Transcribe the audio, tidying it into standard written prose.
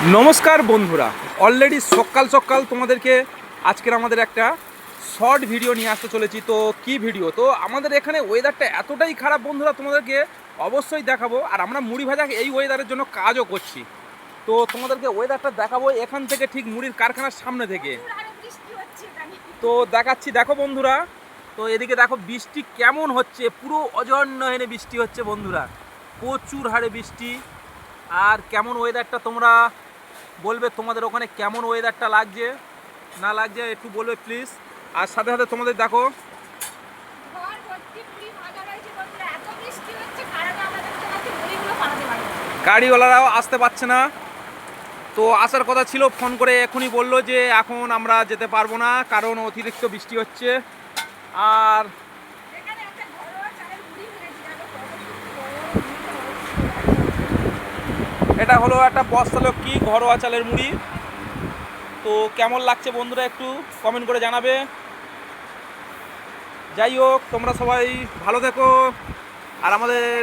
নমস্কার বন্ধুরা, অলরেডি সকাল সকাল তোমাদেরকে আজকের আমাদের একটা শর্ট ভিডিও নিয়ে আসতে চলেছি। তো কি ভিডিও? তো আমাদের এখানে ওয়েদারটা এতটাই খারাপ বন্ধুরা, তোমাদেরকে অবশ্যই দেখাবো। আর আমরা মুড়ি ভাজা এই ওয়েদারের জন্য কাজও করছি। তো তোমাদেরকে ওয়েদারটা দেখাবো এখান থেকে, ঠিক মুড়ির কারখানার সামনে থেকে। তো দেখাচ্ছি, দেখো বন্ধুরা। তো এদিকে দেখো বৃষ্টি কেমন হচ্ছে, পুরো অজন্য বৃষ্টি হচ্ছে বন্ধুরা, প্রচুর হারে বৃষ্টি। আর কেমন ওয়েদারটা তোমরা বলবে, তোমাদের ওখানে কেমন ওয়েদারটা লাগছে না লাগছে একটু বলবে প্লিজ। আর সাথে সাথে তোমাদের দেখো গাড়িওয়ালারাও আসতে পারছে না। তো আসার কথা ছিল, ফোন করে এখনই বললো যে এখন আমরা যেতে পারবো না, কারণ অতিরিক্ত বৃষ্টি হচ্ছে। আর এটা হলো একটা বস্তালক্ষ্মী ঘরোয়া চালের মুড়ি। তো কেমন লাগছে বন্ধুরা একটু কমেন্ট করে জানাবে। যাই হোক, তোমরা সবাই ভালো থেকো। আর আমাদের